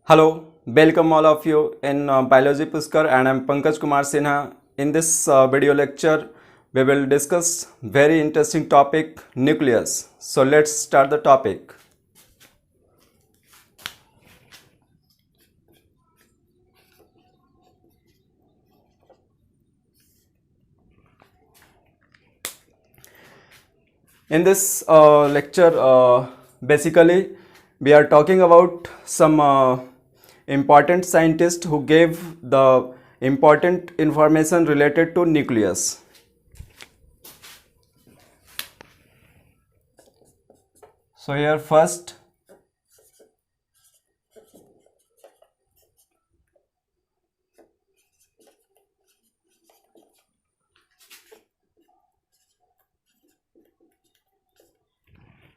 Hello, welcome all of you in Biology PUSHKAR, and I am Pankaj Kumar Sinha. In this video lecture, we will discuss very interesting topic, nucleus. So let's start the topic. In this lecture, basically we are talking about some important scientists who gave the important information related to nucleus. So here first,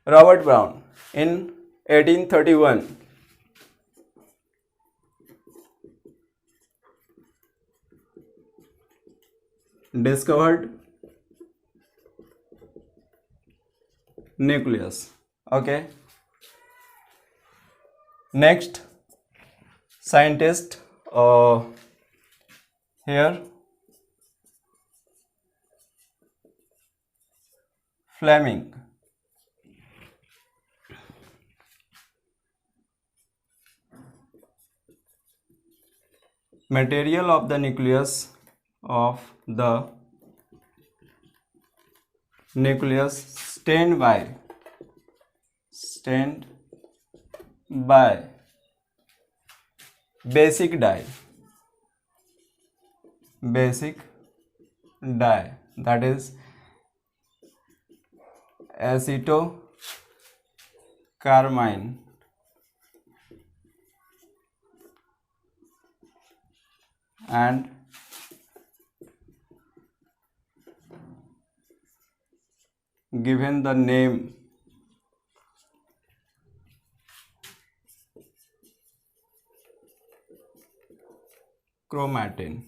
Robert Brown in 1831 discovered nucleus. Okay. Next scientist here Fleming. Material of the nucleus stained by basic dye, that is acetocarmine, and given the name chromatin.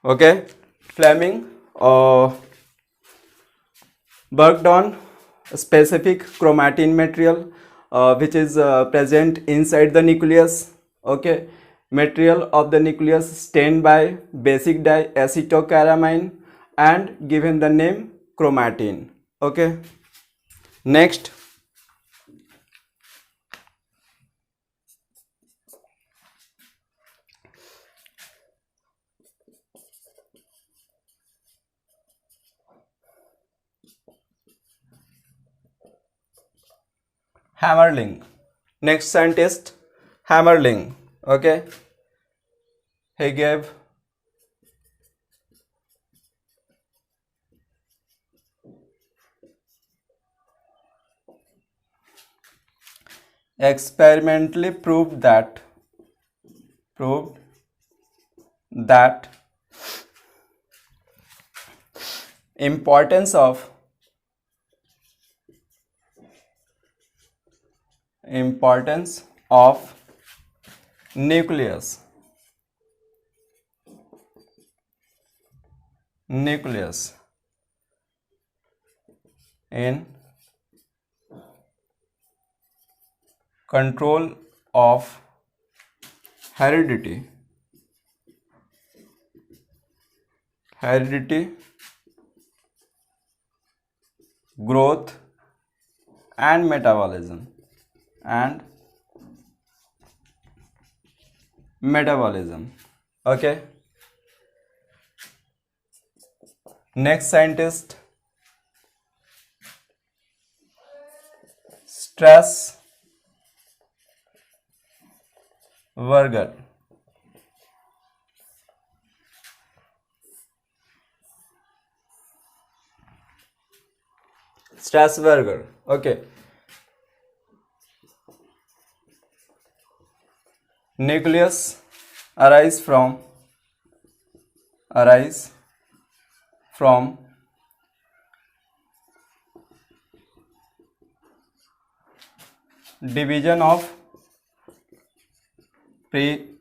Okay, Fleming worked on a specific chromatin material which is present inside the nucleus. Okay, material of the nucleus stained by basic dye acetocaramine and given the name chromatin. Okay, next Hammerling. Next scientist Hammerling. Okay, he gave experimentally proved that importance of nucleus in control of heredity, growth, and metabolism. Okay, next scientist Strasburger. Okay, nucleus arise from division of pre-existing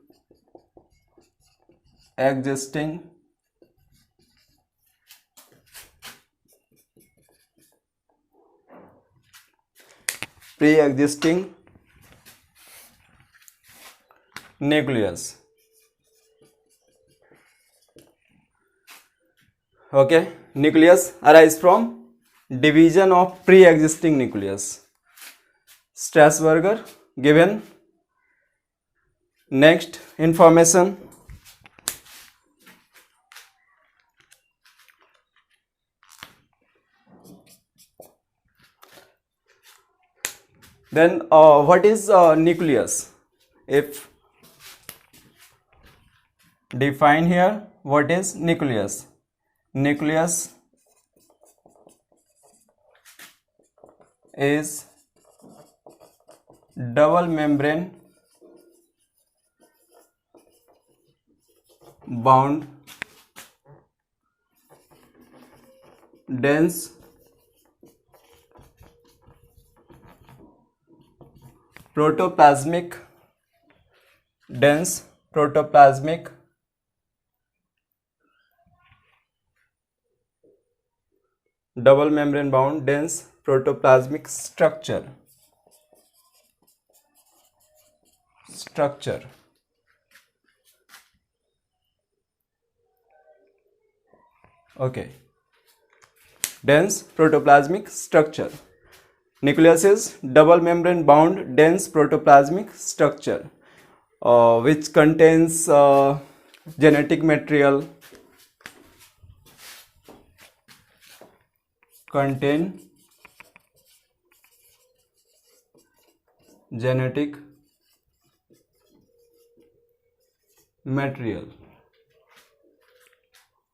pre-existing nucleus. Okay, nucleus arise from division of pre-existing nucleus. Strasburger given. Next information. Then what is nucleus? If define here, what is nucleus? Nucleus is double membrane bound dense protoplasmic double membrane bound dense protoplasmic structure. Okay, dense protoplasmic structure. Nucleus is double membrane bound dense protoplasmic structure which contains genetic material,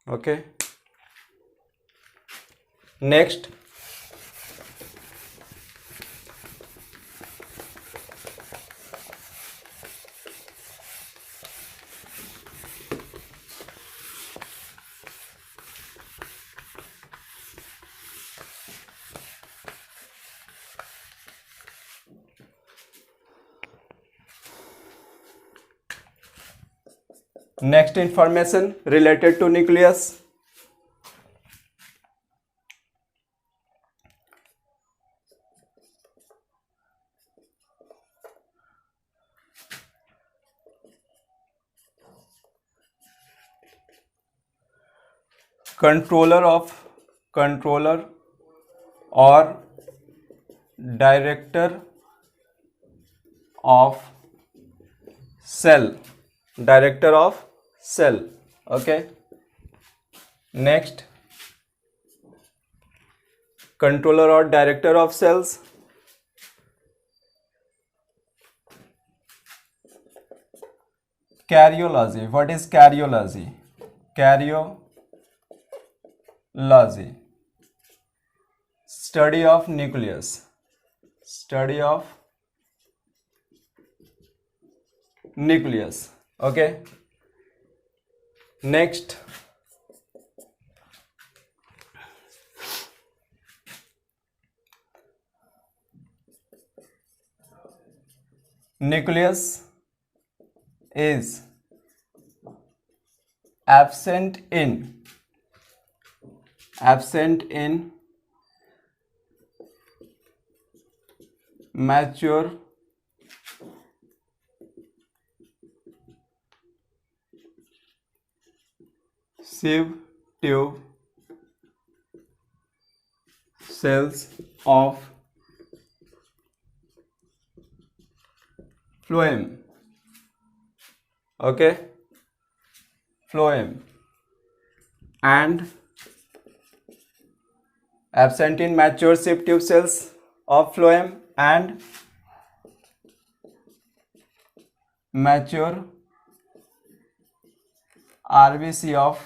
Okay, next information related to nucleus. Controller or director of cell. Okay, next controller or director of cells. Karyology. What is karyology? Study of nucleus. Okay, next nucleus is absent in mature sieve tube cells of phloem. Okay, phloem, and absent in mature sieve tube cells of phloem and mature RBC of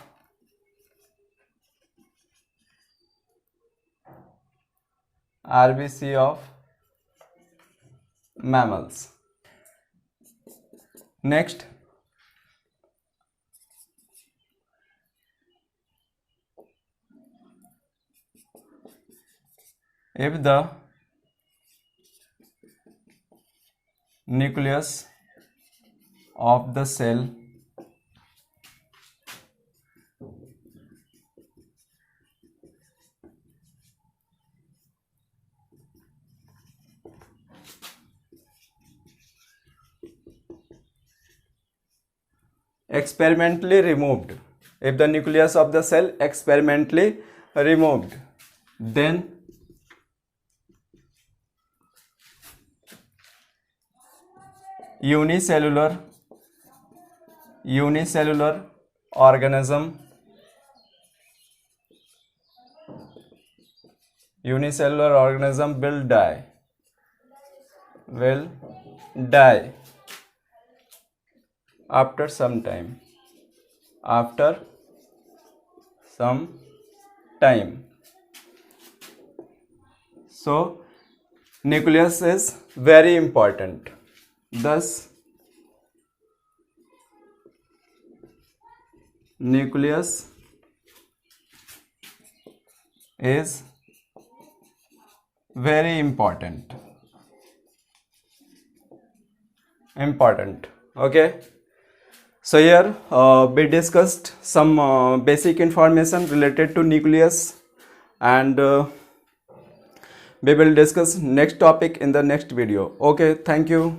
mammals. Next, if the nucleus of the cell experimentally removed, if the nucleus of the cell experimentally removed, then unicellular organism will die after some time. So nucleus is very important. Thus nucleus is very important. Okay, so here we discussed some basic information related to nucleus, and we will discuss next topic in the next video. Okay, thank you.